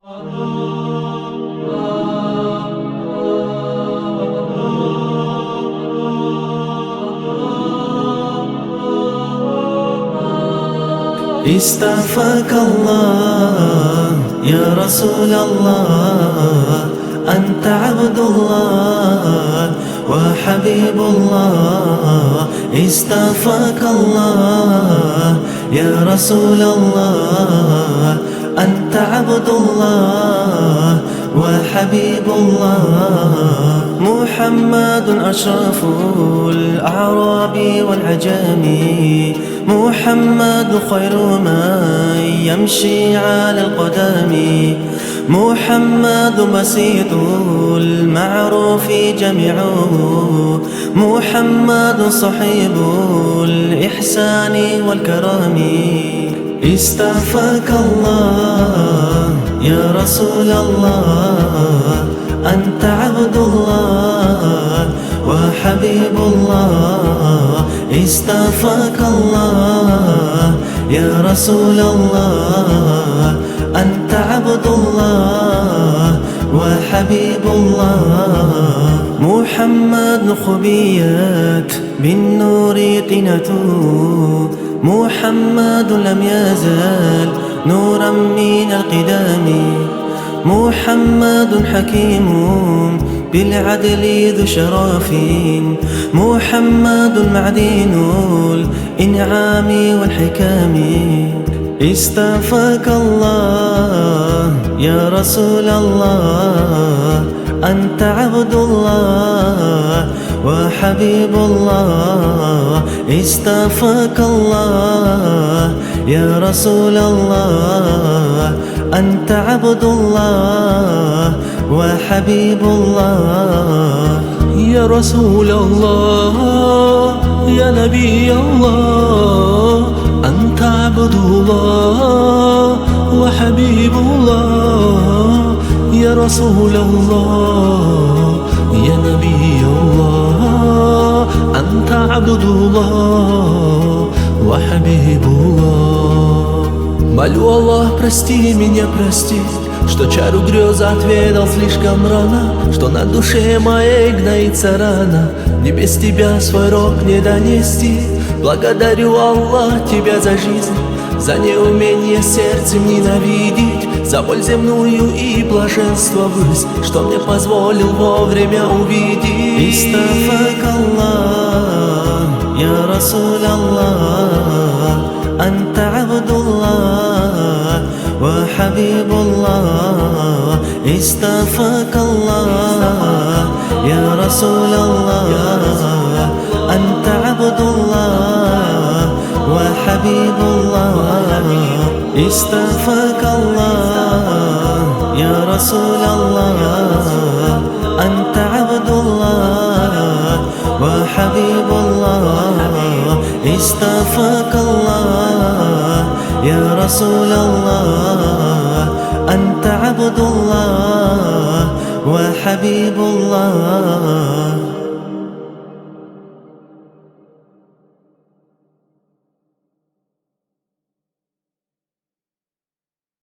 اصطفاك الله يا رسول الله، أنت عبد الله وحبيب الله. اصطفاك الله يا رسول الله، أنت عبد الله وحبيب الله. محمد أشرف الأعراب والعجم، محمد خير من يمشي على القدم. محمد مسيد المعروف جميعه، محمد صحيب الإحسان والكرم. اصطفاك الله يا رسول الله، أنت عبد الله وحبيب الله. اصطفاك الله يا رسول الله، أنت عبد الله وحبيب الله. محمد خبيت بالنور طينته، محمد لم يزل نورا من القدام. محمد حكيم بالعدل ذو شرف، محمد معدن الإنعام والحكام. اصطفاك الله يا رسول الله، أنت عبد الله وحبيب الله. اصطفاك الله يا رسول الله، أنت عبد الله وحبيب الله. يا رسول الله يا نبي الله، أنت عبد الله وحبيب الله. يا رسول الله يا نبي الله، أنت عبد الله وحبيب الله. Молю, Аллах, прости меня, прости, что чару грез отведал слишком рано, что на душе моей гноится рана, мне без тебя свой рок не донести. Благодарю, Аллах, тебя за жизнь, за неумение сердцем ненавидеть, за боль земную и блаженство высь, что мне позволил вовремя увидеть. اصطفاك الله يا رسول الله، أنت عبد الله وحبيب الله. اصطفاك الله يا رسول الله، أنت عبد الله وحبيب الله. اصطفاك الله يا رسول الله، أنت عبد الله وحبيب الله. اصطفاك الله يا رسول الله، أنت عبد الله وحبيب الله.